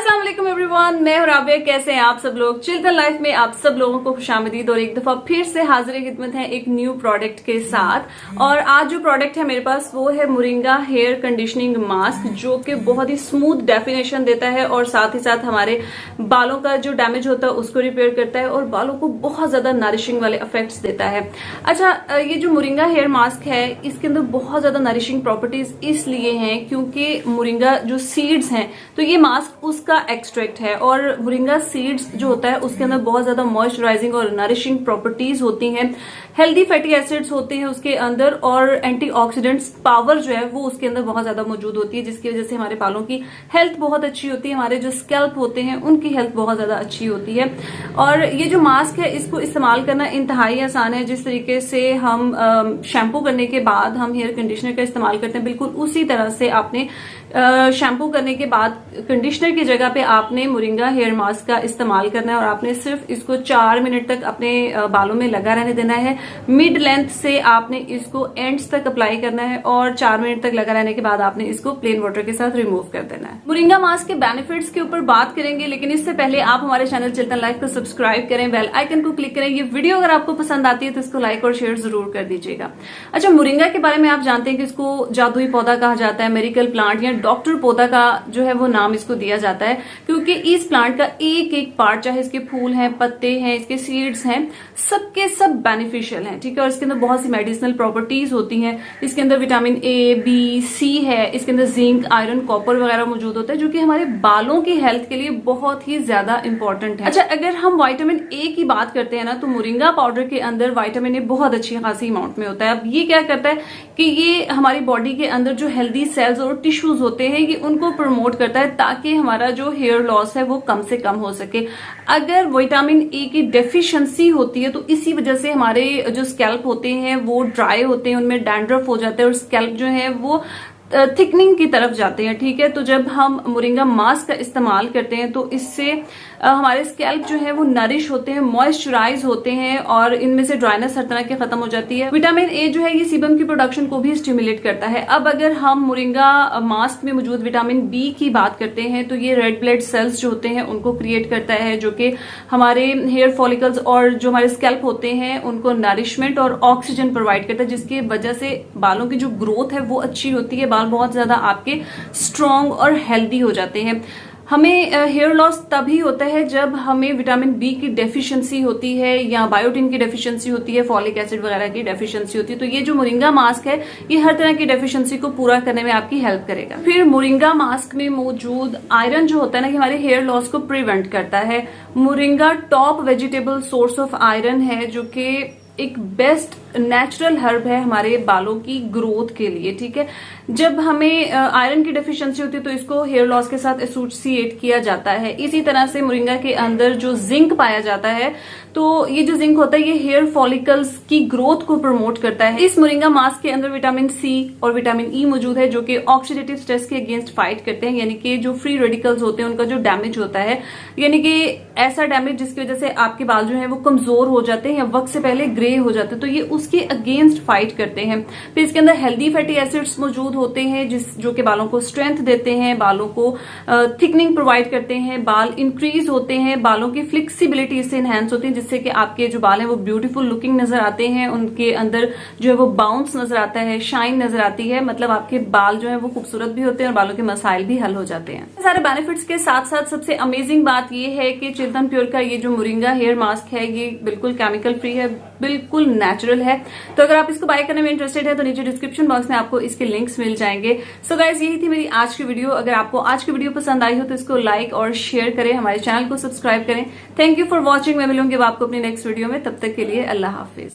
अस्सलाम वालेकुम एवरीवन, मैं हूं राबिया। कैसे हैं आप सब लोग? चिल्ड्रन लाइफ में आप सब लोगों को खुशामदीद और एक दफा फिर से हाजिर खिदमत है एक न्यू प्रोडक्ट के साथ। और आज जो प्रोडक्ट है मेरे पास वो है मोरिंगा हेयर कंडीशनिंग मास्क, जो कि बहुत ही स्मूथ डेफिनेशन देता है और साथ ही साथ हमारे बालों का जो डैमेज होता है उसको रिपेयर करता है और बालों को बहुत ज्यादा नरिशिंग वाले इफेक्ट्स देता है। अच्छा, ये जो मोरिंगा हेयर मास्क है इसके अंदर बहुत ज्यादा नरिशिंग प्रॉपर्टीज इसलिए हैं क्योंकि मोरिंगा जो सीड्स हैं, तो ये मास्क उसका एक्सट्रैक्ट है। और मोरिंगा सीड्स जो होता है उसके अंदर बहुत ज्यादा मॉइस्चराइजिंग और नरिशिंग प्रॉपर्टीज होती हैं, हेल्दी फैटी एसिड्स होते हैं उसके अंदर, और एंटीऑक्सीडेंट्स पावर जो है वो उसके अंदर बहुत ज्यादा मौजूद होती है, जिसकी वजह से हमारे बालों की हेल्थ बहुत अच्छी होती है, हमारे जो स्कैल्प होते हैं उनकी हेल्थ बहुत ज्यादा अच्छी होती है। और ये जो मास्क है इसको इस्तेमाल करना इंतहाई आसान है। जिस तरीके से हम शैम्पू करने के बाद हम हेयर कंडीशनर का इस्तेमाल करते हैं, बिल्कुल उसी तरह से आपने शैम्पू करने के बाद कंडीशनर की जगह पे आपने मोरिंगा हेयर मास्क का इस्तेमाल करना है और आपने सिर्फ इसको 4 मिनट तक अपने बालों में लगा रहने देना है। मिड लेंथ से आपने इसको एंड्स तक अप्लाई करना है और 4 मिनट तक लगा रहने के बाद आपने इसको प्लेन वाटर के साथ रिमूव कर देना है। मोरिंगा मास्क के बेनिफिट्स के ऊपर बात करेंगे, लेकिन इससे पहले आप हमारे चैनल चिल्ड्रन लाइफ को सब्सक्राइब करें, बेल आइकन को क्लिक करें। ये वीडियो अगर आपको पसंद आती है तो इसको लाइक और शेयर जरूर कर दीजिएगा। अच्छा, मोरिंगा के बारे में आप जानते हैं कि इसको जादुई पौधा कहा जाता है, मेरिकल प्लांट या डॉक्टर पौधा का जो है वो नाम इसको दिया जाता है, क्योंकि इस प्लांट का एक एक पार्ट, चाहे इसके फूल हैं, पत्ते हैं, इसके सीड्स हैं, सबके सब बेनिफिशियल हैं, ठीक है। और इसके अंदर बहुत सी मेडिसिनल प्रॉपर्टीज होती हैं। इसके अंदर विटामिन ए, बी, सी है, इसके अंदर जिंक, आयरन, कॉपर वगैरह मौजूद होता है, जो कि हमारे बालों की हेल्थ के लिए बहुत ही ज्यादा इंपॉर्टेंट है। अच्छा, अगर हम विटामिन ए की बात करते हैं ना, तो मोरिंगा पाउडर के अंदर विटामिन ए बहुत अच्छी खासी अमाउंट में होता है। अब ये क्या करता है कि ये हमारी बॉडी के अंदर जो हेल्दी सेल्स और टिश्यूज होते हैं ये उनको प्रमोट करता है, ताकि हमारा जो हेयर लॉस है वो कम से कम हो सके। अगर विटामिन ए की डेफिशिएंसी होती है तो इसी वजह से हमारे जो स्कैल्प होते हैं वो ड्राई होते हैं, उनमें डैंड्रफ हो जाता है और स्कैल्प जो है वो थिकनिंग की तरफ जाते हैं, ठीक है। तो जब हम मोरिंगा मास्क का इस्तेमाल करते हैं तो इससे हमारे स्कैल्प जो है वो नरिश होते हैं, मॉइस्चराइज होते हैं और इनमें से ड्राइनेस हर तरह की खत्म हो जाती है। विटामिन ए जो है ये सीबम की प्रोडक्शन को भी स्टिमुलेट करता है। अब अगर हम मोरिंगा मास्क में मौजूद विटामिन बी की बात करते हैं तो ये रेड ब्लड सेल्स जो होते हैं उनको क्रिएट करता है, जो कि हमारे हेयर फॉलिकल्स और जो हमारे स्कैल्प होते हैं उनको नरिशमेंट और ऑक्सीजन प्रोवाइड करता है, जिसकी वजह से बालों की जो ग्रोथ है वो अच्छी होती है, बाल बहुत ज्यादा आपके स्ट्रॉन्ग और हेल्दी हो जाते हैं। हमें हेयर लॉस तभी होता है जब हमें विटामिन बी की डेफिशिएंसी होती है या बायोटिन की डेफिशिएंसी होती है, फॉलिक एसिड वगैरह की डेफिशिएंसी होती है। तो ये जो मोरिंगा मास्क है ये हर तरह की डेफिशिएंसी को पूरा करने में आपकी हेल्प करेगा। फिर मोरिंगा मास्क में मौजूद आयरन जो होता है ना, कि हमारे हेयर लॉस को प्रिवेंट करता है। Moringa top vegetable source of iron है, जो कि एक बेस्ट नेचुरल हर्ब है हमारे बालों की ग्रोथ के लिए, ठीक है। जब हमें आयरन की डेफिशिएंसी होती है तो इसको हेयर लॉस के साथ एसोसिएट किया जाता है। इसी तरह से मोरिंगा के अंदर जो जिंक पाया जाता है, तो ये जो जिंक होता है ये हेयर फॉलिकल्स की ग्रोथ को प्रमोट करता है। इस मोरिंगा मास्क के अंदर विटामिन सी और विटामिन ई मौजूद है, जो कि ऑक्सीडेटिव स्ट्रेस के अगेंस्ट फाइट करते हैं, यानी कि जो फ्री रेडिकल्स होते हैं उनका जो डैमेज होता है, यानी कि ऐसा डैमेज जिसकी वजह से आपके बाल जो है वो कमजोर हो जाते हैं या वक्त से पहले ग्रे हो जाते हैं, तो ये उसके अगेंस्ट फाइट करते हैं। फिर इसके अंदर हेल्दी फैटी एसिड्स मौजूद होते हैं जो कि बालों को स्ट्रेंथ देते हैं, बालों को थिकनिंग प्रोवाइड करते हैं, बाल इंक्रीज होते हैं, बालों की फ्लेक्सिबिलिटी इससे एनहांस होती है, जिससे कि आपके जो बाल हैं वो ब्यूटीफुल लुकिंग नजर आते हैं, उनके अंदर जो है वो बाउंस नजर आता है, शाइन नजर आती है, मतलब आपके बाल जो है वो खूबसूरत भी होते हैं और बालों के मसाइल भी हल हो जाते हैं। सारे बेनिफिट्स के साथ साथ सबसे अमेजिंग बात ये है कि चिल्ड्रन प्योर का ये जो मोरिंगा हेयर मास्क है ये बिल्कुल केमिकल फ्री है, बिल्कुल नेचुरल है। तो अगर आप इसको बाय करने में इंटरेस्टेड है तो नीचे डिस्क्रिप्शन बॉक्स में आपको इसके लिंक्स मिल जाएंगे। सो गाइज, यही थी मेरी आज की वीडियो। अगर आपको आज की वीडियो पसंद आई हो तो इसको लाइक और शेयर करें, हमारे चैनल को सब्सक्राइब करें। Thank you for watching. मैं मिलूंगी आपको अपनी नेक्स्ट वीडियो में, तब तक के लिए अल्लाह हाफिज।